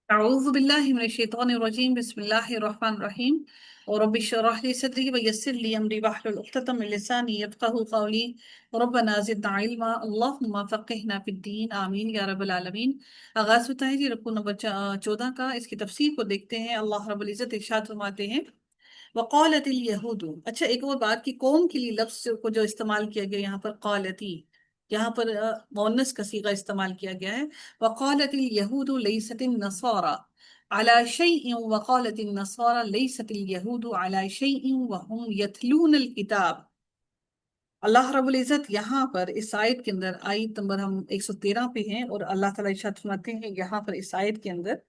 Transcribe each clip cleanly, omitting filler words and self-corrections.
أعوذ بالله من الشيطان الرجيم بسم الله الرحمن الرحيم ورب اشرح لي صدري ويسر لي أمري واحلل عقدة من لساني يفقهوا قولي ربنا زدنا علما اللهم فقهنا في الدين آمین یا رب العالمین۔ آغاز ہوتا ہے جی رکوع نمبر 14 کا، اس کی تفسیر کو دیکھتے ہیں۔ اللہ رب العزت ارشاد فرماتے ہیں وقالت الیہود۔ اچھا، ایک اور بات کی قوم کے لیے لفظ کو جو استعمال کیا گیا یہاں پر قالتی، یہاں پر مؤنث کا صیغہ استعمال کیا گیا ہے۔ وقالت الیہود لیست النصارى على شيء وقالت النصارى ليست اليهود على شيء وهم يتلون الكتاب۔ اللہ رب العزت یہاں پر اس آیت کے اندر، آیت نمبر ہم 113 پہ ہیں، اور اللہ تعالیٰ ارشاد فرماتے ہیں یہاں پر اس آیت کے اندر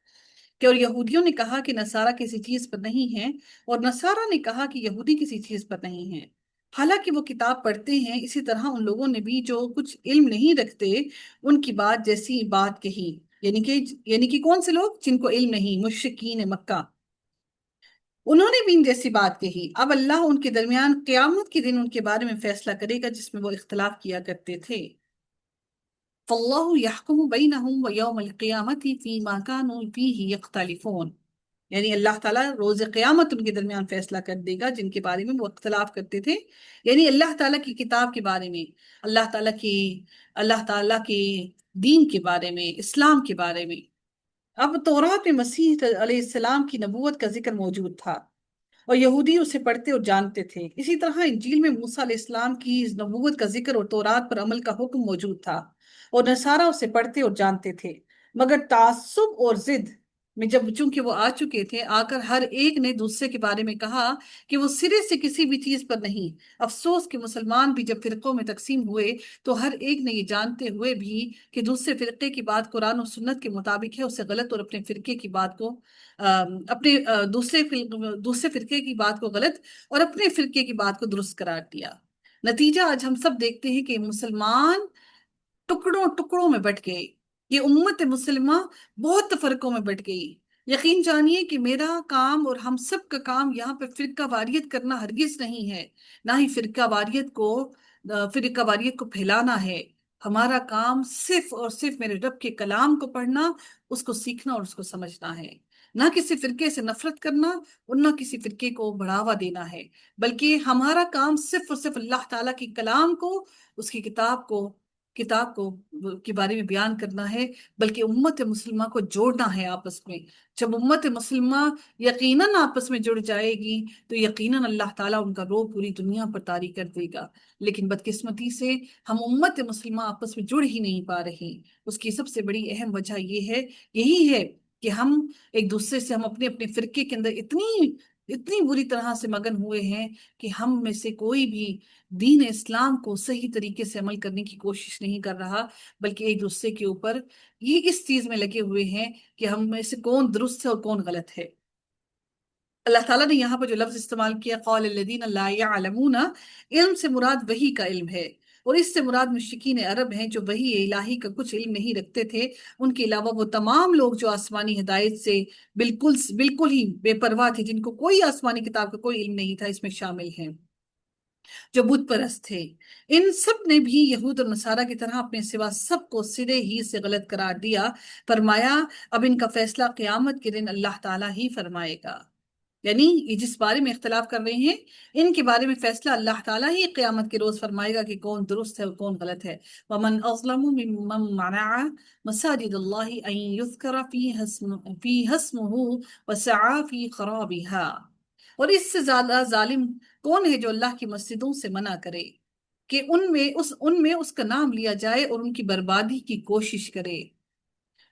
کہ اور یہودیوں نے کہا کہ نصارہ کسی چیز پر نہیں ہیں، اور نصارہ نے کہا کہ یہودی کسی چیز پر نہیں ہیں، حالانکہ وہ کتاب پڑھتے ہیں۔ اسی طرح ان لوگوں نے بھی جو کچھ علم نہیں رکھتے ان کی بات جیسی بات کہی، یعنی کہ کون سے لوگ جن کو علم نہیں، مشرکین مکہ، انہوں نے بھی ان جیسی بات کہی۔ اب اللہ ان کے درمیان قیامت کے دن ان کے بارے میں فیصلہ کرے گا جس میں وہ اختلاف کیا کرتے تھے۔ فاللہ یحکم بینہم ویوم القیامت فیما کانوا فیہ یختلفون، یعنی اللہ تعالیٰ روز قیامت ان کے درمیان فیصلہ کر دے گا جن کے بارے میں وہ اختلاف کرتے تھے، یعنی اللہ تعالیٰ کی کتاب کے بارے میں، اللہ تعالیٰ کے دین کے بارے میں، اسلام کے بارے میں۔ اب تورات میں مسیح علیہ السلام کی نبوت کا ذکر موجود تھا، اور یہودی اسے پڑھتے اور جانتے تھے۔ اسی طرح انجیل میں موسیٰ علیہ السلام کی نبوت کا ذکر اور تورات پر عمل کا حکم موجود تھا، اور نصارہ اسے پڑھتے اور جانتے تھے، مگر تعصب اور ضد میں جب چونکہ وہ آ چکے تھے، آ کر ہر ایک نے دوسرے کے بارے میں کہا کہ وہ سرے سے کسی بھی چیز پر نہیں۔ افسوس کہ مسلمان بھی جب فرقوں میں تقسیم ہوئے تو ہر ایک نے یہ جانتے ہوئے بھی کہ دوسرے فرقے کی بات قرآن و سنت کے مطابق ہے، اسے غلط، اور اپنے فرقے کی بات کو اپنے دوسرے فرقے کی بات کو غلط اور اپنے فرقے کی بات کو درست قرار دیا۔ نتیجہ آج ہم سب دیکھتے ہیں کہ مسلمان ٹکڑوں ٹکڑوں میں بٹ گئے، یہ امت مسلمہ بہت فرقوں میں بٹ گئی۔ یقین جانیے کہ میرا کام اور ہم سب کا کام یہاں پہ فرقہ واریت کرنا ہرگز نہیں ہے، نہ ہی فرقہ واریت کو پھیلانا ہے۔ ہمارا کام صرف اور صرف میرے رب کے کلام کو پڑھنا، اس کو سیکھنا اور اس کو سمجھنا ہے، نہ کسی فرقے سے نفرت کرنا اور نہ کسی فرقے کو بڑھاوا دینا ہے، بلکہ ہمارا کام صرف اور صرف اللہ تعالیٰ کی کلام کو، اس کی کتاب کو کے بارے میں بیان کرنا ہے، بلکہ امت مسلمہ کو جوڑنا ہے آپس میں۔ جب امت مسلمہ یقیناً آپس میں جڑ جائے گی تو یقیناً اللہ تعالیٰ ان کا روح پوری دنیا پر طاری کر دے گا، لیکن بدقسمتی سے ہم امت مسلمہ آپس میں جڑ ہی نہیں پا رہے۔ اس کی سب سے بڑی اہم وجہ یہی ہے کہ ہم ایک دوسرے سے، ہم اپنے اپنے فرقے کے اندر اتنی بری طرح سے مگن ہوئے ہیں کہ ہم میں سے کوئی بھی دین اسلام کو صحیح طریقے سے عمل کرنے کی کوشش نہیں کر رہا، بلکہ ایک دوسرے کے اوپر یہ اس چیز میں لگے ہوئے ہیں کہ ہم میں سے کون درست ہے اور کون غلط ہے۔ اللہ تعالیٰ نے یہاں پر جو لفظ استعمال کیا قال الذین لا یعلمون، علم سے مراد وحی کا علم ہے، اور اس سے مراد مشرکین عرب ہیں جو وحی الہی کا کچھ علم نہیں رکھتے تھے۔ ان کے علاوہ وہ تمام لوگ جو آسمانی ہدایت سے بالکل ہی بے پرواہ تھے، جن کو کوئی آسمانی کتاب کا کوئی علم نہیں تھا، اس میں شامل ہیں جو بت پرست تھے۔ ان سب نے بھی یہود اور نصارہ کی طرح اپنے سوا سب کو سرے ہی سے غلط قرار دیا۔ فرمایا اب ان کا فیصلہ قیامت کے دن اللہ تعالیٰ ہی فرمائے گا، یعنی یہ جس بارے میں اختلاف کر رہے ہیں ان کے بارے میں فیصلہ اللہ تعالیٰ ہی قیامت کے روز فرمائے گا کہ کون درست ہے اور کون غلط ہے۔ وَمَنْ أَظْلَمُ مِمَّنْ مَنَعَ مَسَاجِدَ اللَّهِ أَنْ يُذْكَرَ فِيهَا اسْمُهُ وَسَعَى فِي خَرَابِهَا، اور اس سے زیادہ ظالم کون ہے جو اللہ کی مسجدوں سے منع کرے کہ ان میں اس کا نام لیا جائے اور ان کی بربادی کی کوشش کرے۔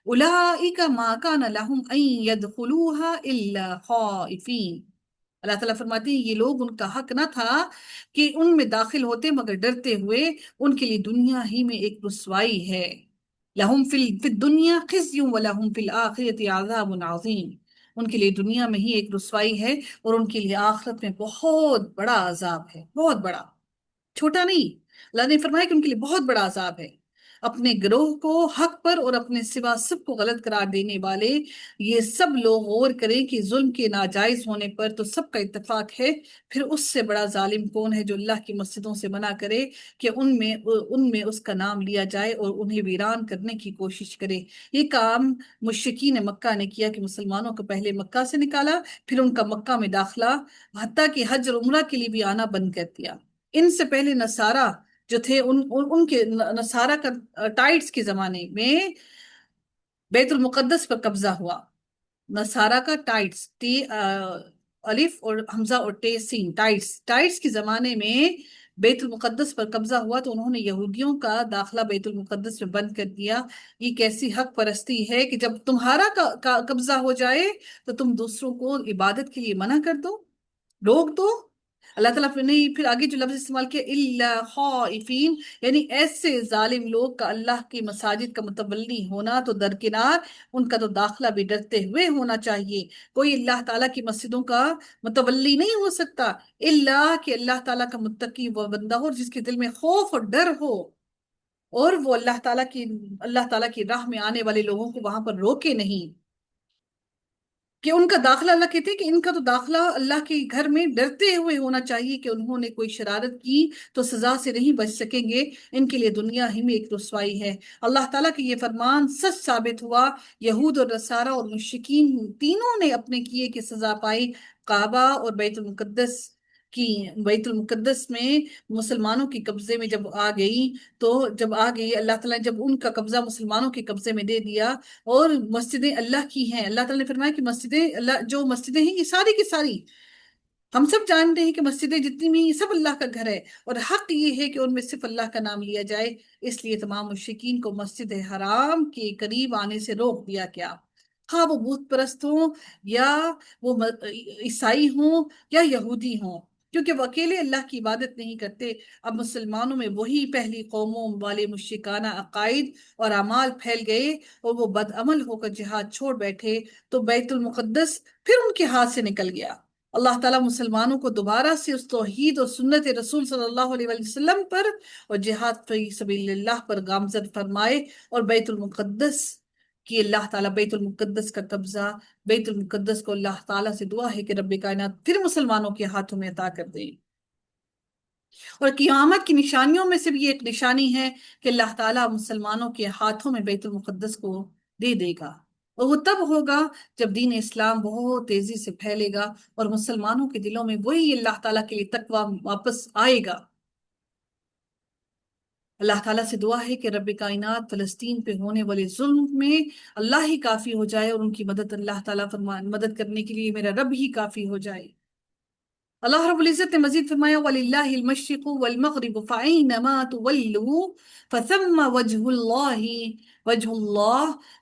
اولئک ما کان لہم ان یدخلوها الا خائفین، اللہ تعالیٰ فرماتے ہیں یہ لوگ، ان کا حق نہ تھا کہ ان میں داخل ہوتے مگر ڈرتے ہوئے۔ ان کے لیے دنیا ہی میں ایک رسوائی ہے، لہم فی الدنیا خزی ولہم فی الآخرۃ عذاب عظیم، ان کے لیے دنیا میں ہی ایک رسوائی ہے اور ان کے لیے آخرت میں بہت بڑا عذاب ہے، بہت بڑا، چھوٹا نہیں۔ اللہ نے فرمایا کہ ان کے لیے بہت بڑا عذاب ہے۔ اپنے گروہ کو حق پر اور اپنے سوا سب کو غلط قرار دینے والے یہ سب لوگ غور کریں کہ ظلم کے ناجائز ہونے پر تو سب کا اتفاق ہے، پھر اس سے بڑا ظالم کون ہے جو اللہ کی مسجدوں سے منع کرے کہ ان میں اس کا نام لیا جائے اور انہیں ویران کرنے کی کوشش کرے۔ یہ کام مشرکین مکہ نے کیا کہ مسلمانوں کو پہلے مکہ سے نکالا، پھر ان کا مکہ میں داخلہ، حتیٰ کہ حج اور عمرہ کے لیے بھی آنا بند کر دیا۔ ان سے پہلے نصارہ جو تھے، ان کے نصارہ کا ٹائٹس کے زمانے میں بیت المقدس پر قبضہ ہوا۔ نصارہ کا ٹائٹس، الف اور حمزہ اور ٹے سین، ٹائٹس کے زمانے میں بیت المقدس پر قبضہ ہوا تو انہوں نے یہودیوں کا داخلہ بیت المقدس میں بند کر دیا۔ یہ کیسی حق پرستی ہے کہ جب تمہارا قبضہ ہو جائے تو تم دوسروں کو عبادت کے لیے منع کر دو، روک دو۔ اللہ تعالیٰ نے پھر آگے جو لفظ استعمال کیا الا خائفین، یعنی ایسے ظالم لوگ کا اللہ کی مساجد کا متولی ہونا تو درکنار، ان کا تو داخلہ بھی ڈرتے ہوئے ہونا چاہیے۔ کوئی اللہ تعالیٰ کی مسجدوں کا متولی نہیں ہو سکتا الا کہ اللہ تعالیٰ کا متقی وہ بندہ ہو جس کے دل میں خوف اور ڈر ہو، اور وہ اللہ تعالیٰ کی راہ میں آنے والے لوگوں کو وہاں پر روکے نہیں، کہ ان کا داخلہ، اللہ کہتے ہیں کہ ان کا تو داخلہ اللہ کے گھر میں ڈرتے ہوئے ہونا چاہیے کہ انہوں نے کوئی شرارت کی تو سزا سے نہیں بچ سکیں گے، ان کے لیے دنیا ہی میں ایک رسوائی ہے۔ اللہ تعالیٰ کا یہ فرمان سچ ثابت ہوا، یہود اور نصارہ اور مشرکین تینوں نے اپنے کیے کی سزا پائی۔ کعبہ اور بیت المقدس میں مسلمانوں کی قبضے میں جب آ گئی اللہ تعالیٰ نے جب ان کا قبضہ مسلمانوں کے قبضے میں دے دیا، اور مسجدیں اللہ کی ہیں، اللہ تعالیٰ نے فرمایا کہ جو مسجدیں ہیں یہ ساری کی ساری، ہم سب جانتے ہیں کہ مسجدیں جتنی بھی سب اللہ کا گھر ہے، اور حق یہ ہے کہ ان میں صرف اللہ کا نام لیا جائے، اس لیے تمام مشرکین کو مسجد حرام کے قریب آنے سے روک دیا گیا، خواہ وہ بت پرست ہوں یا وہ عیسائی ہوں یا یہودی ہوں، کیونکہ وہ اکیلے اللہ کی عبادت نہیں کرتے۔ اب مسلمانوں میں وہی پہلی قوموں والے مشرکانہ عقائد اور اعمال پھیل گئے، اور وہ بدعمل ہو کر جہاد چھوڑ بیٹھے تو بیت المقدس پھر ان کے ہاتھ سے نکل گیا۔ اللہ تعالیٰ مسلمانوں کو دوبارہ سے اس توحید اور سنت رسول صلی اللہ علیہ وسلم پر اور جہاد فی سبیل اللہ پر گامزن فرمائے، اور بیت المقدس کی اللہ تعالیٰ بیت المقدس کا قبضہ، بیت المقدس کو اللہ تعالیٰ سے دعا ہے کہ رب کائنات پھر مسلمانوں کے ہاتھوں میں عطا کر دیں۔ اور قیامت کی نشانیوں میں سے بھی ایک نشانی ہے کہ اللہ تعالیٰ مسلمانوں کے ہاتھوں میں بیت المقدس کو دے دے گا، اور وہ تب ہوگا جب دین اسلام بہت تیزی سے پھیلے گا اور مسلمانوں کے دلوں میں وہی اللہ تعالیٰ کے لیے تقویٰ واپس آئے گا۔ اللہ تعالیٰ سے دعا ہے کہ رب کائنات فلسطین پہ ہونے والے ظلم میں اللہ ہی کافی ہو جائے، اور ان کی مدد اللہ تعالیٰ مدد کرنے کے لیے میرا رب ہی کافی ہو جائے۔ اللہ رب العزت نے مزید فرمایا وَلِلَّهِ الْمَشْرِقُ وَالْمَغْرِبُ فَأَيْنَمَا تُوَلُّوا فَثَمَّ وَجْهُ اللَّهِ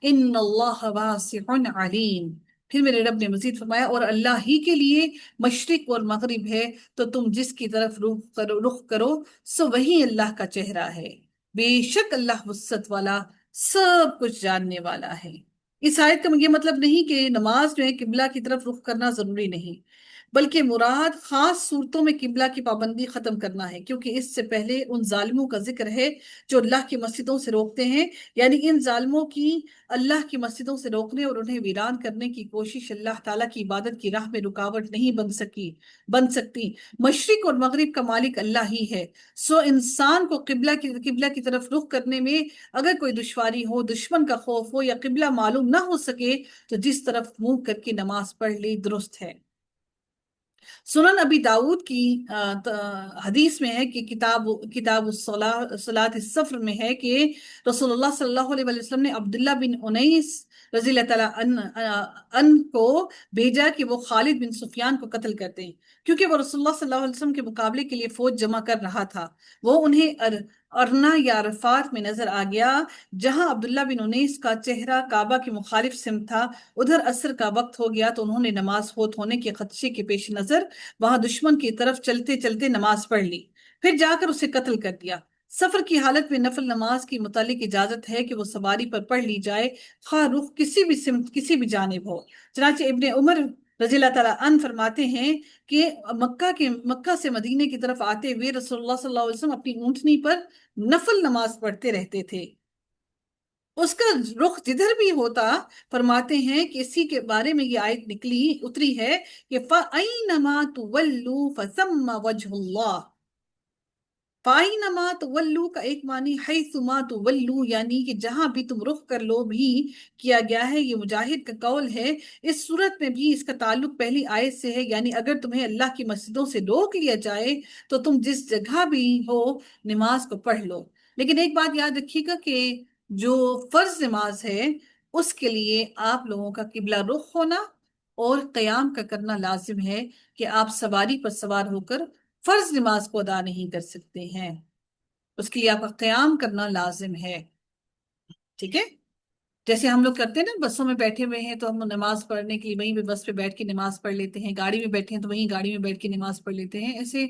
إِنَّ اللَّهَ وَاسِعٌ عَلِيمٌ۔ پھر میرے رب نے مزید فرمایا اور اللہ ہی کے لیے مشرق اور مغرب ہے، تو تم جس کی طرف رخ کرو سو وہی اللہ کا چہرہ ہے، بے شک اللہ وسعت والا سب کچھ جاننے والا ہے۔ اس آیت کا یہ مطلب نہیں کہ نماز میں قبلہ کی طرف رخ کرنا ضروری نہیں، بلکہ مراد خاص صورتوں میں قبلہ کی پابندی ختم کرنا ہے، کیونکہ اس سے پہلے ان ظالموں کا ذکر ہے جو اللہ کی مسجدوں سے روکتے ہیں، یعنی ان ظالموں کی اللہ کی مسجدوں سے روکنے اور انہیں ویران کرنے کی کوشش اللہ تعالیٰ کی عبادت کی راہ میں رکاوٹ نہیں بن سکتی۔ مشرق اور مغرب کا مالک اللہ ہی ہے، سو انسان کو قبلہ کی طرف رخ کرنے میں اگر کوئی دشواری ہو، دشمن کا خوف ہو یا قبلہ معلوم نہ ہو سکے تو جس طرف منہ کر کے نماز پڑھ لے درست ہے۔ سنن ابی داود کی حدیث میں ہے کہ کتاب صلاۃ السفر میں ہے کہ رسول اللہ صلی اللہ علیہ وسلم نے عبداللہ بن انیس رضی اللہ تعالیٰ عنہ کو بھیجا کہ وہ خالد بن سفیان کو قتل کرتے ہیں، کیونکہ وہ رسول اللہ صلی اللہ علیہ وسلم کے مقابلے کے لیے فوج جمع کر رہا تھا۔ وہ انہیں ارنا یا عرفات میں نظر آ گیا، جہاں عبداللہ بن انیس کا چہرہ کعبہ کی مخالف سمت تھا۔ ادھر عصر کا وقت ہو گیا تو انہوں نے نماز فوت ہونے کے خدشے کے پیش نظر وہاں دشمن کی طرف چلتے چلتے نماز پڑھ لی، پھر جا کر اسے قتل کر دیا۔ سفر کی حالت میں نفل نماز کی متعلق اجازت ہے کہ وہ سواری پر پڑھ لی جائے، خواہ رخ کسی بھی سمت کسی بھی جانب ہو۔ چنانچہ ابن عمر رضی اللہ تعالیٰ عنہ فرماتے ہیں کہ مکہ سے مدینے کی طرف آتے ہوئے رسول اللہ صلی اللہ علیہ وسلم اپنی اونٹنی پر نفل نماز پڑھتے رہتے تھے۔ اس کا رخ جدھر بھی ہوتا، فرماتے ہیں کہ اسی کے بارے میں یہ آیت اتری ہے کہ فَأَيْنَمَا تُوَلُّوا فَثَمَّ وَجْهُ اللَّهِ۔ فَأَيْنَمَا تُوَلُّوا کا ایک معنی حَيْثُمَا تُوَلُّوا، یعنی کہ جہاں بھی تم رخ کر لو بھی کیا گیا ہے۔ یہ مجاہد کا قول ہے۔ اس صورت میں بھی اس کا تعلق پہلی آیت سے ہے، یعنی اگر تمہیں اللہ کی مسجدوں سے روک لیا جائے تو تم جس جگہ بھی ہو نماز کو پڑھ لو۔ لیکن ایک بات یاد رکھیے گا کہ جو فرض نماز ہے اس کے لیے آپ لوگوں کا قبلہ رخ ہونا اور قیام کا کرنا لازم ہے، کہ آپ سواری پر سوار ہو کر فرض نماز کو ادا نہیں کر سکتے ہیں، اس کے لیے آپ کا قیام کرنا لازم ہے۔ ٹھیک ہے؟ جیسے ہم لوگ کرتے ہیں نا، بسوں میں بیٹھے ہوئے ہیں تو ہم نماز پڑھنے کے لیے وہیں پہ بس پہ بیٹھ کے نماز پڑھ لیتے ہیں، گاڑی میں بیٹھے ہیں تو وہیں گاڑی میں بیٹھ کے نماز پڑھ لیتے ہیں، ایسے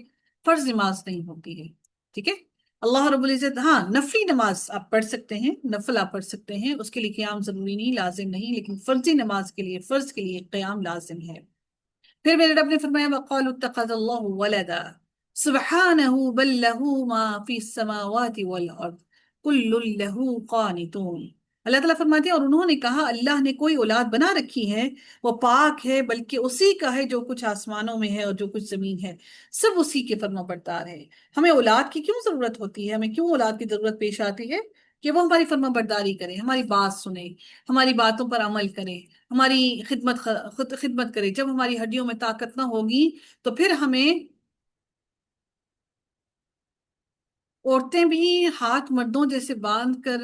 فرض نماز نہیں ہوتی ہے۔ ٹھیک ہے؟ اللہ رب العزت، ہاں نفلی نماز آپ پڑھ سکتے ہیں، نفل آپ پڑھ سکتے ہیں، اس کے لیے قیام ضروری نہیں، لازم نہیں، لیکن فرضی نماز کے لیے، فرض کے لیے قیام لازم ہے۔ پھر میرے رب نے فرمایا وَقَالُوا اتَّخَذَ اللَّهُ وَلَدًا سُبْحَانَهُ بَل لَّهُ مَا فِي السَّمَاوَاتِ وَالْأَرْضِ كُلٌّ لَّهُ قَانِتُونَ۔ اللہ تعالیٰ فرماتے ہیں اور انہوں نے کہا اللہ نے کوئی اولاد بنا رکھی ہے، وہ پاک ہے، بلکہ اسی کا ہے جو کچھ آسمانوں میں ہے اور جو کچھ زمین ہے، سب اسی کے فرما بردار ہے۔ ہمیں اولاد کی کیوں ضرورت ہوتی ہے؟ ہمیں کیوں اولاد کی ضرورت پیش آتی ہے؟ کہ وہ ہماری فرما برداری کرے، ہماری بات سنے، ہماری باتوں پر عمل کرے، ہماری خدمت کرے۔ جب ہماری ہڈیوں میں طاقت نہ ہوگی تو پھر ہمیں عورتیں بھی ہاتھ مردوں جیسے باندھ کر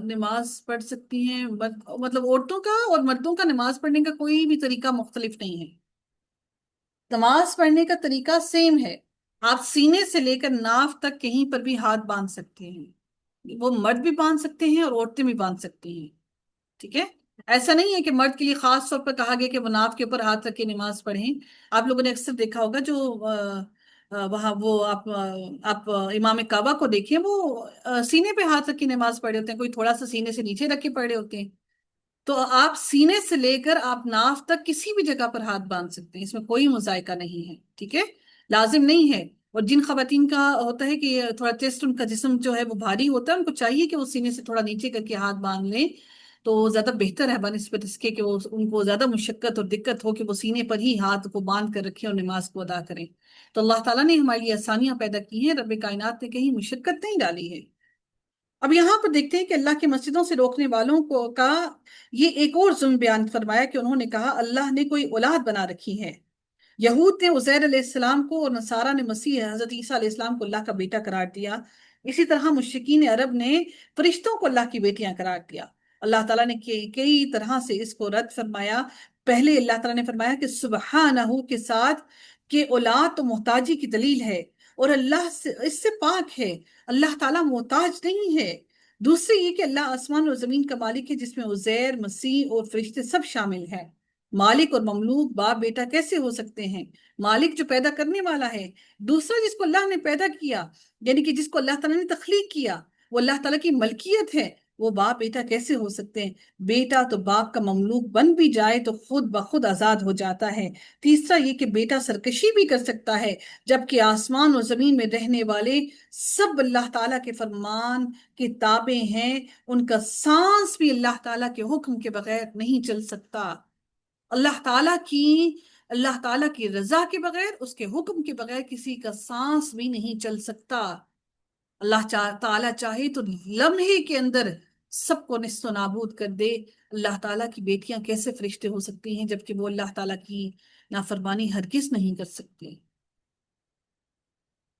نماز پڑھ سکتی ہیں، مطلب عورتوں کا اور مردوں کا نماز پڑھنے کا کوئی بھی طریقہ مختلف نہیں ہے، نماز پڑھنے کا طریقہ سیم ہے۔ آپ سینے سے لے کر ناف تک کہیں پر بھی ہاتھ باندھ سکتے ہیں، وہ مرد بھی باندھ سکتے ہیں اور عورتیں بھی باندھ سکتی ہیں۔ ٹھیک ہے؟ ایسا نہیں ہے کہ مرد کے لیے خاص طور پر کہا گیا کہ وہ ناف کے اوپر ہاتھ رکھ کے نماز پڑھیں۔ آپ لوگوں نے اکثر دیکھا ہوگا جو وہاں وہ آپ امام کعبہ کو دیکھیں، وہ سینے پہ ہاتھ رکھ کے نماز پڑھے ہوتے ہیں، کوئی تھوڑا سا سینے سے نیچے رکھ کے پڑھے ہوتے ہیں۔ تو آپ سینے سے لے کر آپ ناف تک کسی بھی جگہ پر ہاتھ باندھ سکتے ہیں، اس میں کوئی مذائقہ نہیں ہے۔ ٹھیک ہے؟ لازم نہیں ہے۔ اور جن خواتین کا ہوتا ہے کہ تھوڑا چیسٹ، ان کا جسم جو ہے وہ بھاری ہوتا ہے، ان کو چاہیے کہ وہ سینے سے تھوڑا نیچے کر کے ہاتھ باندھ لیں، تو زیادہ بہتر ہے بنسبت اس کے کہ ان کو زیادہ مشقت اور دقت ہو کہ وہ سینے پر ہی ہاتھ کو باندھ کر رکھیں اور نماز کو ادا کریں۔ تو اللہ تعالیٰ نے ہمارے لیے آسانیاں پیدا کی ہیں، رب کائنات نے کہیں مشقت نہیں ڈالی ہے۔ اب یہاں پر دیکھتے ہیں کہ اللہ کی مسجدوں سے روکنے والوں کو کا یہ ایک اور ظلم بیان فرمایا کہ انہوں نے کہا اللہ نے کوئی اولاد بنا رکھی ہے۔ یہود نے عزیر علیہ السلام کو اور نصارہ نے مسیح حضرت عیسیٰ علیہ السلام کو اللہ کا بیٹا قرار دیا۔ اسی طرح مشرکین عرب نے فرشتوں کو اللہ کی بیٹیاں قرار دیا۔ اللہ تعالیٰ نے کئی طرح سے اس کو رد فرمایا۔ پہلے اللہ تعالیٰ نے فرمایا کہ سبحانہ کے ساتھ کہ اولاد تو محتاجی کی دلیل ہے اور اللہ سے اس سے پاک ہے، اللہ تعالیٰ محتاج نہیں ہے۔ دوسری یہ کہ اللہ آسمان اور زمین کا مالک ہے، جس میں عزیر، مسیح اور فرشتے سب شامل ہیں۔ مالک اور مملوک باپ بیٹا کیسے ہو سکتے ہیں؟ مالک جو پیدا کرنے والا ہے، دوسرا جس کو اللہ نے پیدا کیا، یعنی کہ جس کو اللہ تعالیٰ نے تخلیق کیا، وہ اللہ تعالیٰ کی ملکیت ہے، وہ باپ بیٹا کیسے ہو سکتے ہیں؟ بیٹا تو باپ کا مملوک بن بھی جائے تو خود بخود آزاد ہو جاتا ہے۔ تیسرا یہ کہ بیٹا سرکشی بھی کر سکتا ہے، جبکہ آسمان اور زمین میں رہنے والے سب اللہ تعالیٰ کے فرمان کے تابع ہیں، ان کا سانس بھی اللہ تعالیٰ کے حکم کے بغیر نہیں چل سکتا۔ اللہ تعالیٰ کی رضا کے بغیر، اس کے حکم کے بغیر کسی کا سانس بھی نہیں چل سکتا۔ اللہ تعالیٰ چاہے تو لمحے کے اندر سب کو نست و نابود کر دے۔ اللہ تعالیٰ کی بیٹیاں کیسے فرشتے ہو سکتی ہیں جبکہ وہ اللہ تعالیٰ کی نافرمانی ہرگز نہیں کر سکتے؟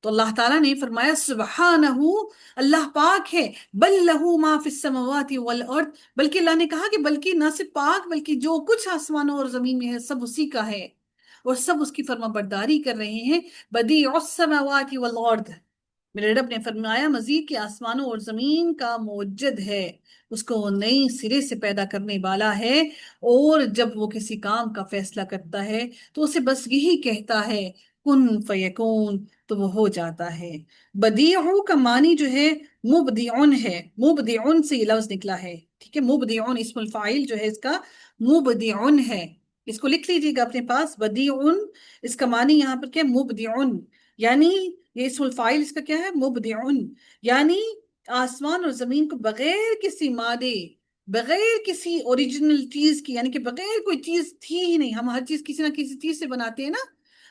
تو اللہ تعالیٰ نے فرمایا سبحانہ، اللہ پاک ہے، بل لہو ما فی السماوات والارض، بلکہ اللہ نے کہا کہ بلکہ نہ صرف پاک بلکہ جو کچھ آسمانوں اور زمین میں ہے سب اسی کا ہے، اور سب اس کی فرما برداری کر رہے ہیں۔ بدیع السماوات والارض، میرے رب نے فرمایا مزید کہ آسمانوں اور زمین کا موجد ہے، اس کو وہ نئی سرے سے پیدا کرنے والا ہے، اور جب وہ کسی کام کا فیصلہ کرتا ہے تو اسے بس یہی کہتا ہے کن فیکون، تو وہ ہو جاتا ہے۔ بدیعو کا معنی جو ہے مبدعن ہے، مبدعن سے یہ لفظ نکلا ہے۔ ٹھیک ہے؟ مبدعن اسم الفاعل جو ہے اس کا مبدعن ہے، اس کو لکھ لیجیے گا اپنے پاس، بدیعن، اس کا معنی یہاں پر کیا ہے؟ مبدعن، یعنی یہ اسم الفاعل اس کا کیا ہے؟ مبدعن، یعنی آسمان اور زمین کو بغیر کسی مادے بغیر کسی اوریجنل چیز کی، یعنی کہ بغیر کوئی چیز تھی ہی نہیں. ہم ہر چیز کسی نہ کسی چیز سے بناتے ہیں نا.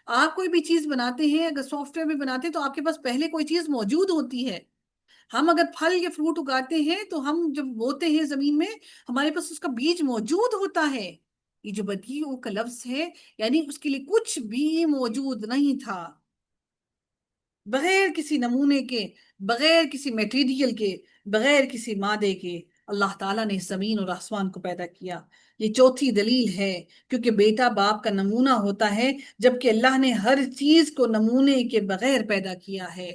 آپ کوئی بھی چیز بناتے ہیں، اگر سافٹ ویئر بھی بناتے ہیں تو آپ کے پاس پہلے کوئی چیز موجود ہوتی ہے. ہم اگر پھل یا فروٹ اگاتے ہیں تو ہم جب بوتے ہیں زمین میں، ہمارے پاس اس کا بیج موجود ہوتا ہے. یہ جو بدیع کا لفظ ہے، یعنی اس کے لیے کچھ بھی موجود نہیں تھا. بغیر کسی نمونے کے، بغیر کسی میٹیریل کے، بغیر کسی مادے کے اللہ تعالیٰ نے زمین اور آسمان کو پیدا کیا. یہ چوتھی دلیل ہے، کیونکہ بیٹا باپ کا نمونہ ہوتا ہے، جبکہ اللہ نے ہر چیز کو نمونے کے بغیر پیدا کیا ہے.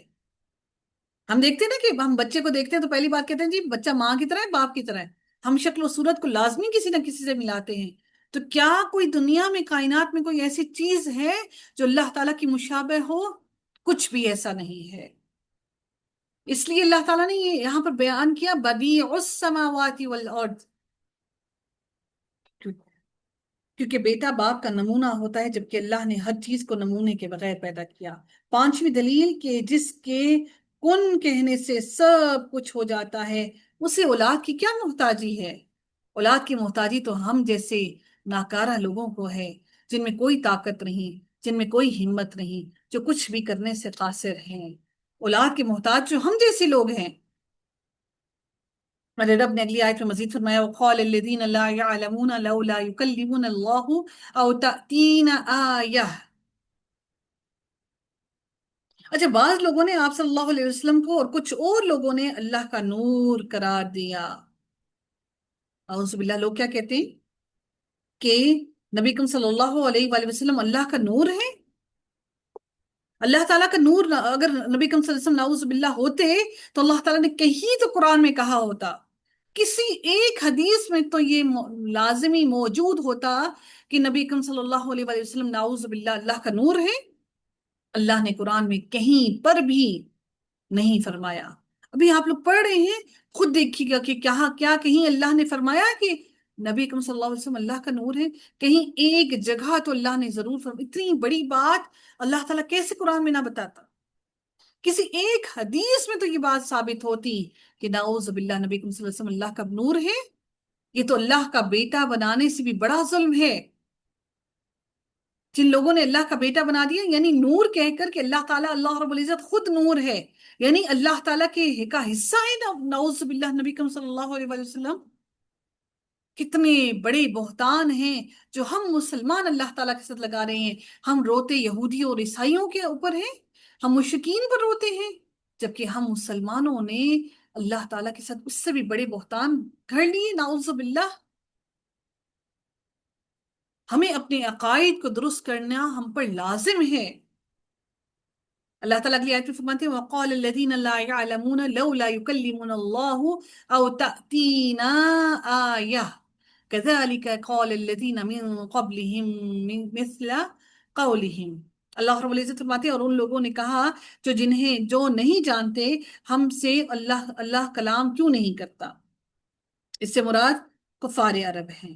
ہم دیکھتے ہیں نا کہ ہم بچے کو دیکھتے ہیں تو پہلی بات کہتے ہیں جی بچہ ماں کی طرح ہے، باپ کی طرح ہے. ہم شکل و صورت کو لازمی کسی نہ کسی سے ملاتے ہیں. تو کیا کوئی دنیا میں، کائنات میں کوئی ایسی چیز ہے جو اللہ تعالیٰ کی مشابہ ہو؟ کچھ بھی ایسا نہیں ہے. اس لیے اللہ تعالیٰ نے یہ یہاں پر بیان کیا بدیع السماوات والارض، کیونکہ بیٹا باپ کا نمونہ ہوتا ہے، جبکہ اللہ نے ہر چیز کو نمونے کے بغیر پیدا کیا. پانچویں دلیل کہ جس کے کن کہنے سے سب کچھ ہو جاتا ہے، اسے اولاد کی کیا محتاجی ہے؟ اولاد کی محتاجی تو ہم جیسے ناکارہ لوگوں کو ہے، جن میں کوئی طاقت نہیں، جن میں کوئی ہمت نہیں، جو کچھ بھی کرنے سے قاصر ہیں. اولاد کے محتاج جو ہم جیسے لوگ ہیں. میرے رب نے اگلی آیت میں مزید فرمایا وَقَالَ الَّذِينَ لَا يَعْلَمُونَ لَوْلَا يُكَلِّمُنَا اللَّهُ أَوْ تَأْتِينَ آیَةٌ. اچھا، بعض لوگوں نے آپ صلی اللہ علیہ وسلم کو اور کچھ اور لوگوں نے اللہ کا نور قرار دیا. اعوذ باللہ. لوگ کیا کہتے ہیں کہ نبی کریم صلی اللہ علیہ وآلہ وسلم اللہ کا نور ہے. اللہ تعالیٰ کا نور اگر نبی کریم صلی اللہ علیہ وسلم نعوذ باللہ ہوتے تو اللہ تعالیٰ نے کہیں تو قرآن میں کہا ہوتا، کسی ایک حدیث میں تو یہ لازمی موجود ہوتا کہ نبی کریم صلی اللہ علیہ وآلہ وسلم نعوذ باللہ اللہ کا نور ہے. اللہ نے قرآن میں کہیں پر بھی نہیں فرمایا. ابھی آپ لوگ پڑھ رہے ہیں، خود دیکھیے گا کہ کیا کیا کہیں اللہ نے فرمایا کہ نبی اکرم صلی اللہ علیہ وسلم اللہ کا نور ہے. کہیں ایک جگہ تو اللہ نے ضرور فرمایا. اتنی بڑی بات اللہ تعالیٰ کیسے قرآن میں نہ بتاتا؟ کسی ایک حدیث میں تو یہ بات ثابت ہوتی کہ نعوذ باللہ نبی اکرم صلی اللہ علیہ وسلم اللہ کا نور ہے. یہ تو اللہ کا بیٹا بنانے سے بھی بڑا ظلم ہے. جن لوگوں نے اللہ کا بیٹا بنا دیا، یعنی نور کہہ کر کہ اللہ تعالیٰ، اللہ رب العزت خود نور ہے، یعنی اللہ تعالیٰ کے کا حصہ ہے نعوذ باللہ نبی کریم صلی اللہ علیہ وآلہ وسلم. کتنے بڑے بہتان ہیں جو ہم مسلمان اللہ تعالیٰ کے ساتھ لگا رہے ہیں. ہم روتے یہودیوں اور عیسائیوں کے اوپر ہیں، ہم مشرکین پر روتے ہیں، جبکہ ہم مسلمانوں نے اللہ تعالیٰ کے ساتھ اس سے بھی بڑے بہتان گھڑ لیے نعوذ باللہ. ہمیں اپنے عقائد کو درست کرنا ہم پر لازم ہے. اللہ تعالیٰ اگلی آیت میں فرماتے ہیں وَقَالَ الَّذِينَ لَا يَعْلَمُونَ لَوْلَا يُكَلِّمُنَا اللَّهُ أَوْ تَأْتِينَا آیَةٌ كَذَلِكَ قَالَ الَّذِينَ مِن قَبْلِهِم مِثْلَ قَوْلِهِم. اللہ رب العزت فرماتے ہیں اور ان لوگوں نے کہا جو نہیں جانتے ہم سے اللہ کلام کیوں نہیں کرتا. اس سے مراد کفار عرب ہیں،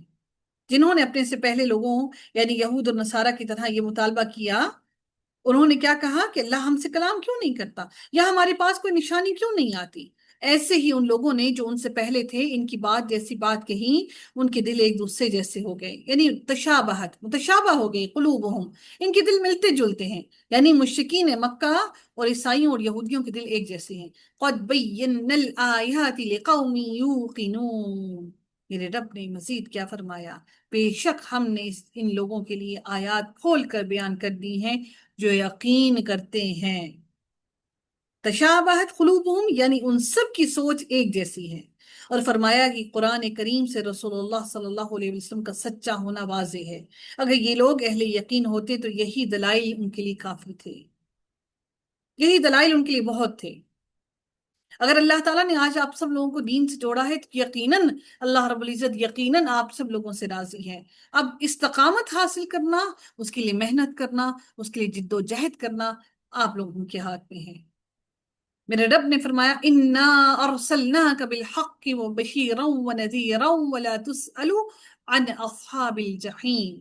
جنہوں نے اپنے سے پہلے لوگوں یعنی یہود اور نصارہ کی طرح یہ مطالبہ کیا. انہوں نے کیا کہا کہ اللہ ہم سے کلام کیوں نہیں کرتا، یا ہمارے پاس کوئی نشانی کیوں نہیں آتی. ایسے ہی ان لوگوں نے جو ان سے پہلے تھے ان کی بات جیسی بات کہی، ان کے دل ایک دوسرے جیسے ہو گئے، یعنی متشابہ ہو گئے. قلوبہم، ان کے دل ملتے جلتے ہیں، یعنی مشرکین مکہ اور عیسائیوں اور یہودیوں کے دل ایک جیسے ہیں. قد بینا الآیات لقوم یوقنون. میرے رب نے مزید کیا فرمایا، بے شک ہم نے ان لوگوں کے لیے آیات کھول کر بیان کر دی ہیں جو یقین کرتے ہیں. تشابہت قلوبہم یعنی ان سب کی سوچ ایک جیسی ہے. اور فرمایا کہ قرآن کریم سے رسول اللہ صلی اللہ علیہ وسلم کا سچا ہونا واضح ہے. اگر یہ لوگ اہل یقین ہوتے تو یہی دلائل ان کے لیے کافی تھے، یہی دلائل ان کے لیے بہت تھے. اگر اللہ تعالیٰ نے آج آپ سب لوگوں کو دین سے جوڑا ہے تو یقیناً اللہ رب العزت یقیناً آپ سب لوگوں سے راضی ہے. اب استقامت حاصل کرنا، اس کے لیے محنت کرنا، اس کے لیے جد و جہد کرنا آپ لوگوں کے ہاتھ میں ہے. میرے رب نے فرمایا انا ارسلناک بالحق وبشیرا ونذیرا ولا تسأل عن اصحاب الجحیم.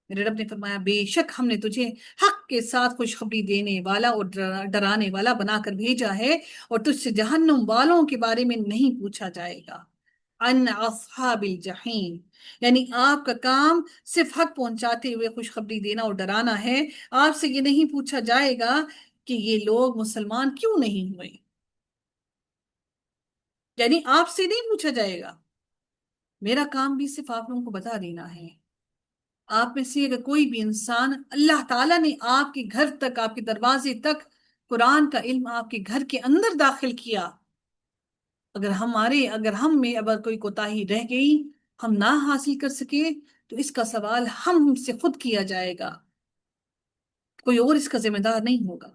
میرے رب نے فرمایا بے شک ہم نے تجھے حق کے ساتھ خوشخبری دینے والا اور ڈرانے والا بنا کر بھیجا ہے، اور تجھ سے جہنم والوں کے بارے میں نہیں پوچھا جائے گا. عن اصحاب الجحیم، یعنی آپ کا کام صرف حق پہنچاتے ہوئے خوشخبری دینا اور ڈرانا ہے۔ آپ سے یہ نہیں پوچھا جائے گا کہ یہ لوگ مسلمان کیوں نہیں ہوئے، یعنی آپ سے نہیں پوچھا جائے گا، میرا کام بھی صرف آپ لوگوں کو بتا دینا ہے۔ آپ میں سے اگر کوئی بھی انسان، اللہ تعالیٰ نے آپ کے گھر تک، آپ کے دروازے تک قرآن کا علم آپ کے گھر کے اندر داخل کیا، اگر ہم میں اگر کوئی کوتاہی رہ گئی، ہم نہ حاصل کر سکے، تو اس کا سوال ہم سے خود کیا جائے گا، کوئی اور اس کا ذمہ دار نہیں ہوگا۔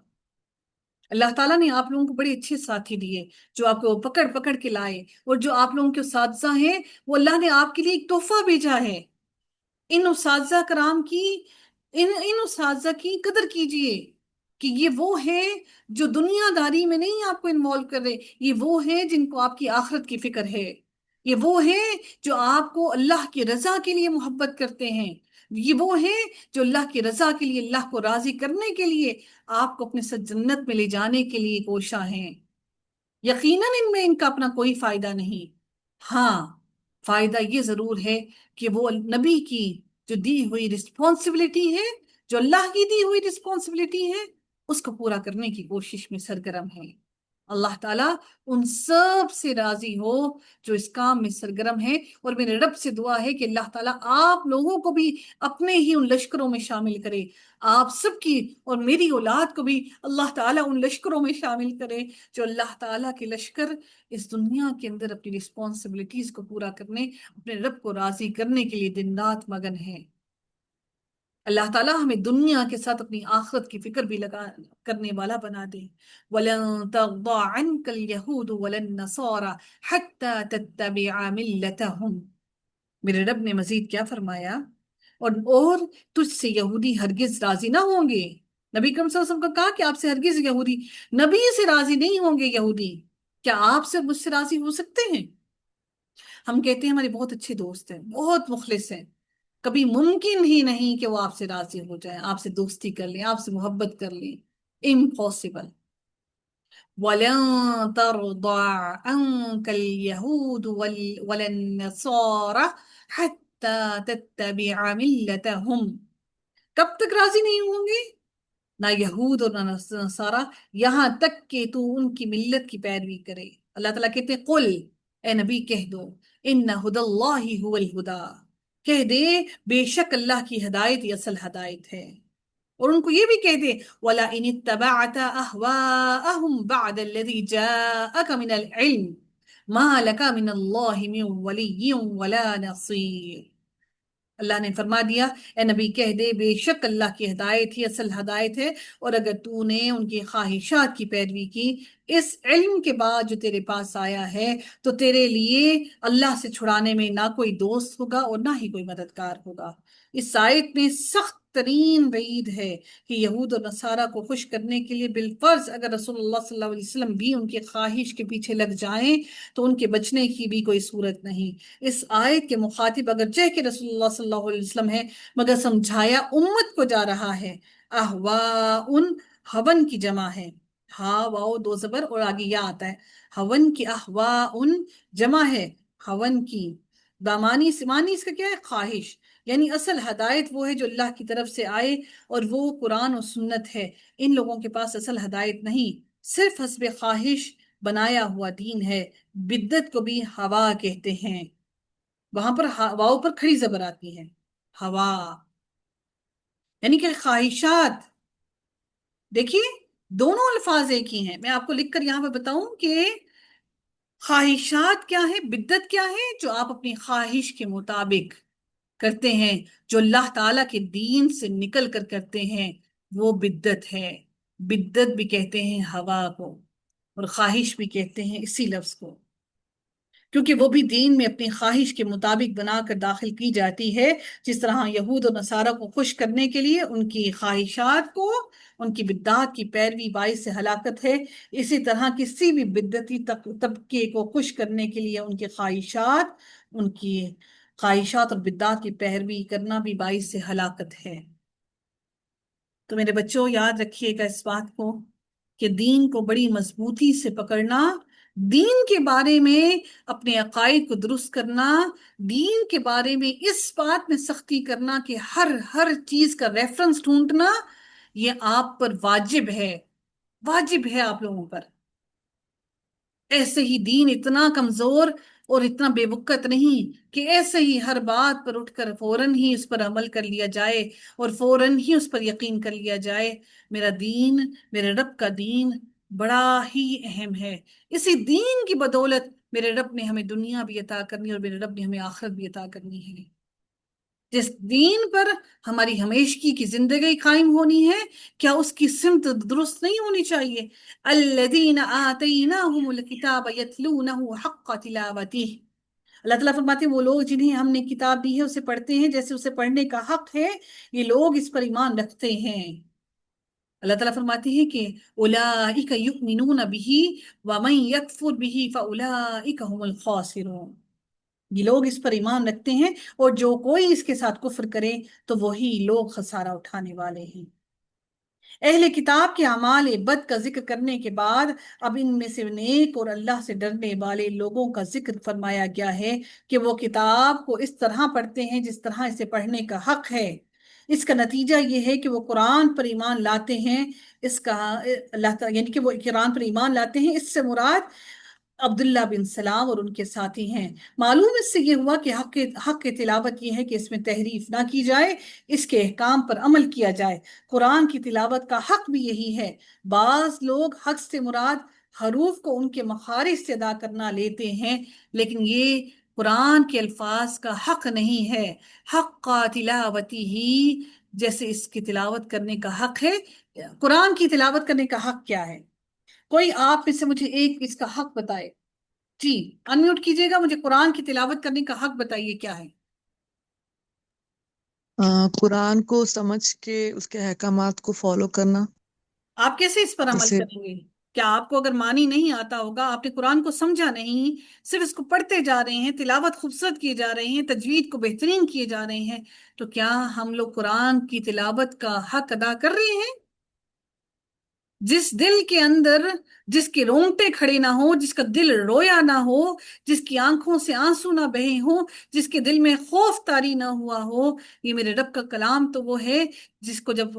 اللہ تعالیٰ نے آپ لوگوں کو بڑے اچھے ساتھی دیے جو آپ کو پکڑ پکڑ کے لائے، اور جو آپ لوگوں کے اساتذہ ہیں وہ اللہ نے آپ کے لیے ایک تحفہ بھیجا ہے۔ ان اساتذہ کرام کی، ان اساتذہ کی قدر کیجئے کہ یہ وہ ہے جو دنیا داری میں نہیں آپ کو انوالو کر رہے، یہ وہ ہے جن کو آپ کی آخرت کی فکر ہے، یہ وہ ہے جو آپ کو اللہ کی رضا کے لیے محبت کرتے ہیں، یہ وہ ہے جو اللہ کی رضا کے لیے، اللہ کو راضی کرنے کے لیے آپ کو اپنے ساتھ جنت میں لے جانے کے لیے کوشاں ہیں۔ یقیناً ان میں ان کا اپنا کوئی فائدہ نہیں، ہاں فائدہ یہ ضرور ہے کہ وہ نبی کی جو دی ہوئی رسپانسبلٹی ہے، جو اللہ کی دی ہوئی رسپانسبلٹی ہے، اس کو پورا کرنے کی کوشش میں سرگرم ہے۔ اللہ تعالیٰ ان سب سے راضی ہو جو اس کام میں سرگرم ہے، اور میرے رب سے دعا ہے کہ اللہ تعالیٰ آپ لوگوں کو بھی اپنے ہی ان لشکروں میں شامل کرے، آپ سب کی اور میری اولاد کو بھی اللہ تعالیٰ ان لشکروں میں شامل کرے جو اللہ تعالیٰ کے لشکر اس دنیا کے اندر اپنی رسپانسبلٹیز کو پورا کرنے، اپنے رب کو راضی کرنے کے لیے دن رات مگن ہے۔ اللہ تعالیٰ ہمیں دنیا کے ساتھ اپنی آخرت کی فکر بھی لگا کرنے والا بنا دے۔ وَلَن تَرْضَى عَنْكَ الْيَهُودُ وَلَا النَّصَارَى حَتَّى تَتَّبِعَ مِلَّتَهُمْ۔ میرے رب نے مزید کیا فرمایا، اور تجھ سے یہودی ہرگز راضی نہ ہوں گے۔ نبی کرم صلی اللہ علیہ وسلم کا کہا کہ آپ سے ہرگز یہودی، نبی سے راضی نہیں ہوں گے یہودی، کیا آپ سے مجھ سے راضی ہو سکتے ہیں؟ ہم کہتے ہیں ہمارے بہت اچھے دوست ہیں، بہت مخلص ہیں، کبھی ممکن ہی نہیں کہ وہ آپ سے راضی ہو جائیں، آپ سے دوستی کر لیں، آپ سے محبت کر لیں، امپاسبل۔ وَلَن تَرْضَى عَنْكَ الْيَهُودُ وَلَا النَّصَارَى حَتَّى تَتَّبِعَ مِلَّتَهُمْ۔ کب تک راضی نہیں ہوں گے؟ نہ یہود اور نہ نصارہ، یہاں تک کہ تو ان کی ملت کی پیروی کرے۔ اللہ تعالیٰ کہتے ہیں قل، اے نبی کہہ دو، ان ہدی اللہ هو الہدا، کہہ دے بے شک اللہ کی ہدایت ہی اصل ہدایت ہے۔ اور ان کو یہ بھی کہہ دے وَلَئِنِ اتَّبَعْتَ أَهْوَاءَهُمْ بَعْدَ الَّذِي جَاءَكَ مِنَ الْعِلْمِ مَا لَكَ مِنَ اللَّهِ مِنْ وَلِيٍّ وَلَا نَصِيرٍ۔ اللہ نے فرما دیا اے نبی کہہ دے بے شک اللہ کی ہدایت ہی اصل ہدایت ہے، اور اگر تو نے ان کی خواہشات کی پیروی کی اس علم کے بعد جو تیرے پاس آیا ہے، تو تیرے لیے اللہ سے چھڑانے میں نہ کوئی دوست ہوگا اور نہ ہی کوئی مددگار ہوگا۔ اس آیت میں سخت ترین وعید ہے کہ یہود اور نصارہ کو خوش کرنے کے لیے بالفرض اگر رسول اللہ صلی اللہ علیہ وسلم بھی ان کی خواہش کے پیچھے لگ جائیں تو ان کے بچنے کی بھی کوئی صورت نہیں۔ اس آیت کے مخاطب اگرچہ کہ رسول اللہ صلی اللہ علیہ وسلم ہے، مگر سمجھایا امت کو جا رہا ہے۔ احواء ہون کی جمع ہے، ہا واؤ دو زبر اور آگے یا آتا ہے، ہون کی احواء جمع ہے ہون کی، بامانی سمانی اس کا کیا ہے؟ خواہش، یعنی اصل ہدایت وہ ہے جو اللہ کی طرف سے آئے، اور وہ قرآن و سنت ہے۔ ان لوگوں کے پاس اصل ہدایت نہیں، صرف حسب خواہش بنایا ہوا دین ہے۔ بدت کو بھی ہوا کہتے ہیں، وہاں پر واؤ پر کھڑی زبر آتی ہے، ہوا، یعنی کہ خواہشات۔ دیکھیے دونوں الفاظ ایک ہی ہیں، میں آپ کو لکھ کر یہاں پہ بتاؤں کہ خواہشات کیا ہے، بدت کیا ہے، جو آپ اپنی خواہش کے مطابق کرتے ہیں، جو اللہ تعالیٰ کے دین سے نکل کر کرتے ہیں، وہ بدت ہے۔ بدت بھی کہتے ہیں ہوا کو، اور خواہش بھی کہتے ہیں اسی لفظ کو، کیونکہ وہ بھی دین میں اپنی خواہش کے مطابق بنا کر داخل کی جاتی ہے، جس طرح یہود اور نصارہ کو خوش کرنے کے لیے ان کی خواہشات کو، ان کی بدعات کی پیروی باعث سے ہلاکت ہے، اسی طرح کسی بھی بدعتی طبقے کو خوش کرنے کے لیے ان کی خواہشات اور بدعات کی پیروی کرنا بھی باعث سے ہلاکت ہے۔ تو میرے بچوں یاد رکھیے گا اس بات کو کہ دین کو بڑی مضبوطی سے پکڑنا دین کے بارے میں اپنے عقائد کو درست کرنا، دین کے بارے میں اس بات میں سختی کرنا کہ ہر چیز کا ریفرنس ڈھونڈنا، یہ آپ پر واجب ہے، واجب ہے آپ لوگوں پر۔ ایسے ہی دین اتنا کمزور اور اتنا بے وقت نہیں کہ ایسے ہی ہر بات پر اٹھ کر فوراً ہی اس پر عمل کر لیا جائے اور فوراً ہی اس پر یقین کر لیا جائے۔ میرا دین، میرے رب کا دین بڑا ہی اہم ہے۔ اسی دین کی بدولت میرے رب نے ہمیں دنیا بھی عطا کرنی اور میرے رب نے ہمیں آخرت بھی عطا کرنی ہے۔ جس دین پر ہماری ہمیشگی کی زندگی قائم ہونی ہے، کیا اس کی سمت درست نہیں ہونی چاہیے؟ الذین آتیناہم الکتاب یتلونہ حق تلاوتہ، اللہ تعالیٰ فرماتے ہیں وہ لوگ جنہیں ہم نے کتاب دی ہے اسے پڑھتے ہیں جیسے اسے پڑھنے کا حق ہے، یہ لوگ اس پر ایمان رکھتے ہیں۔ اللہ تعالیٰ فرماتے ہیں کہ اولئک یؤمنون بہ ومن یکفر بہ فاولئک هم الخاسرون، یہ لوگ اس پر ایمان رکھتے ہیں اور جو کوئی اس کے ساتھ کفر کرے تو وہی لوگ خسارہ اٹھانے والے ہیں۔ اہل کتاب کے اعمال بد کا ذکر کرنے کے بعد اب ان میں سے نیک اور اللہ سے ڈرنے والے لوگوں کا ذکر فرمایا گیا ہے کہ وہ کتاب کو اس طرح پڑھتے ہیں جس طرح اسے پڑھنے کا حق ہے۔ اس کا نتیجہ یہ ہے کہ وہ قرآن پر ایمان لاتے ہیں۔ اس کا اللہ تعالیٰ یعنی کہ وہ قرآن پر ایمان لاتے ہیں، اس سے مراد عبداللہ بن سلام اور ان کے ساتھی ہیں۔ معلوم اس سے یہ ہوا کہ حق کی تلاوت یہ ہے کہ اس میں تحریف نہ کی جائے، اس کے احکام پر عمل کیا جائے۔ قرآن کی تلاوت کا حق بھی یہی ہے۔ بعض لوگ حق سے مراد حروف کو ان کے مخارج سے ادا کرنا لیتے ہیں، لیکن یہ قرآن کے الفاظ کا حق نہیں ہے۔ حق تلاوتی ہی، جیسے اس کی تلاوت کرنے کا حق ہے۔ قرآن کی تلاوت کرنے کا حق کیا ہے؟ کوئی آپ میں سے مجھے ایک اس کا حق بتائے؟ جی انمیوٹ کیجئے گا، مجھے قرآن کی تلاوت کرنے کا حق بتائیے کیا ہے؟ قرآن کو سمجھ کے اس کے احکامات کو فالو کرنا۔ آپ کیسے اس پر عمل جیسے کریں گے؟ کیا آپ کو اگر معنی نہیں آتا ہوگا، آپ نے قرآن کو سمجھا نہیں، صرف اس کو پڑھتے جا رہے ہیں، تلاوت خوبصورت کیے جا رہے ہیں، تجوید کو بہترین کیے جا رہے ہیں، تو کیا ہم لوگ قرآن کی تلاوت کا حق ادا کر رہے ہیں؟ جس دل کے اندر، جس کے رونگٹے کھڑے نہ ہو، جس کا دل رویا نہ ہو، جس کی آنکھوں سے آنسو نہ بہے ہوں، جس کے دل میں خوف طاری نہ ہوا ہو، یہ میرے رب کا کلام تو وہ ہے جس کو جب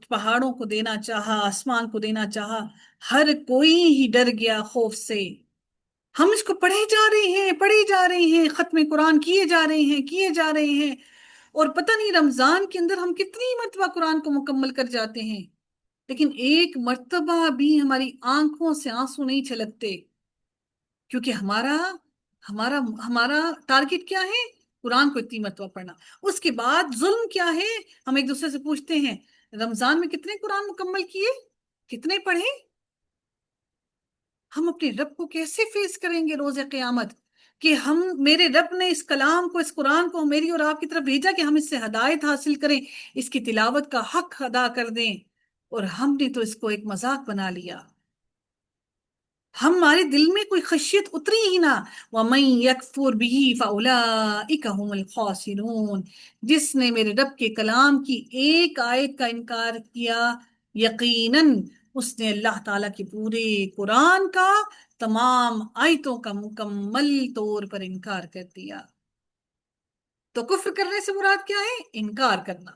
پہاڑوں کو دینا چاہا، آسمان کو دینا چاہا، ہر کوئی ہی ڈر گیا خوف سے۔ ہم اس کو پڑھے جا رہے ہیں، پڑھے جا رہے ہیں، ختم قرآن کیے جا رہے ہیں، کیے جا رہے ہیں، اور پتہ نہیں رمضان کے اندر ہم کتنی مرتبہ قرآن کو مکمل کر جاتے ہیں، لیکن ایک مرتبہ بھی ہماری آنکھوں سے آنسو نہیں چھلکتے، کیونکہ ہمارا ہمارا ہمارا ٹارگٹ کیا ہے؟ قرآن کو اتنی مرتبہ پڑھنا۔ اس کے بعد ظلم کیا ہے؟ ہم ایک دوسرے سے پوچھتے ہیں رمضان میں کتنے قرآن مکمل کیے، کتنے پڑھے؟ ہم اپنے رب کو کیسے فیس کریں گے روز قیامت کہ میرے رب نے اس کلام کو، اس قرآن کو میری اور آپ کی طرف بھیجا کہ ہم اس سے ہدایت حاصل کریں، اس کی تلاوت کا حق ادا کر دیں، اور ہم نے تو اس کو ایک مذاق بنا لیا۔ ہمارے دل میں کوئی خشیت اتری ہی نہ۔ وَمَن يَكْفُرْ بِهِ فَأُولَئِكَ هُمُ الْخَاسِرُونَ، جس نے میرے رب کے کلام کی ایک آیت کا انکار کیا، یقیناً اس نے اللہ تعالیٰ کے پورے قرآن کا تمام آیتوں کا مکمل طور پر انکار کر دیا۔ تو کفر کرنے سے مراد کیا ہے؟ انکار کرنا۔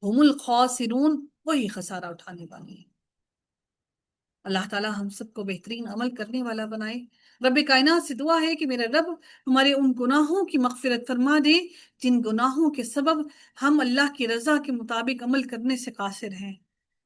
ہم الخاسرون، وہی خسارہ اٹھانے والے ہیں۔ اللہ تعالیٰ ہم سب کو بہترین عمل کرنے والا بنائے۔ رب کائنات سے دعا ہے کہ میرا رب ہمارے ان گناہوں کی مغفرت فرما دے جن گناہوں کے سبب ہم اللہ کی رضا کے مطابق عمل کرنے سے قاصر ہیں۔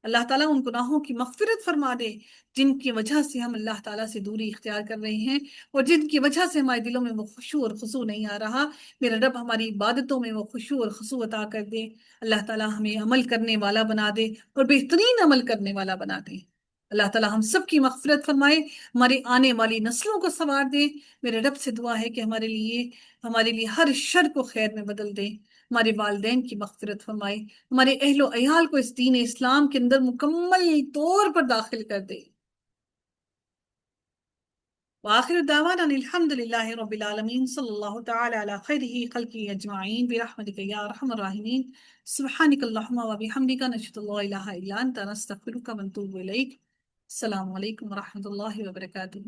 اللہ تعالیٰ ان گناہوں کی مغفرت فرما دے جن کی وجہ سے ہم اللہ تعالیٰ سے دوری اختیار کر رہے ہیں اور جن کی وجہ سے ہمارے دلوں میں وہ خشوع اور خضوع نہیں آ رہا۔ میرا رب ہماری عبادتوں میں وہ خشوع اور خضوع عطا کر دے۔ اللہ تعالیٰ ہمیں عمل کرنے والا بنا دے اور بہترین عمل کرنے والا بنا دے۔ اللہ تعالیٰ ہم سب کی مغفرت فرمائے، ہماری آنے والی نسلوں کو سنوار دے۔ میرے رب سے دعا ہے کہ ہمارے لیے ہر شر کو خیر میں بدل دے، ہمارے والدین کی مغفرت فرمائے، ہمارے اہل و عیال کو اس دین اسلام کے اندر مکمل طور پر داخل کر دے۔ وآخر دعوانا الحمد للہ رب العالمین، صلی اللہ تعالی علی خیرہ خلقہ اجمعین برحمتک یا ارحم الراحمین۔ سبحانک اللہم و بحمدک، نشہد ان لا الہ الا انت، نستغفرک ونتوب الیک۔ السلام علیکم ورحمۃ اللہ وبرکاتہ۔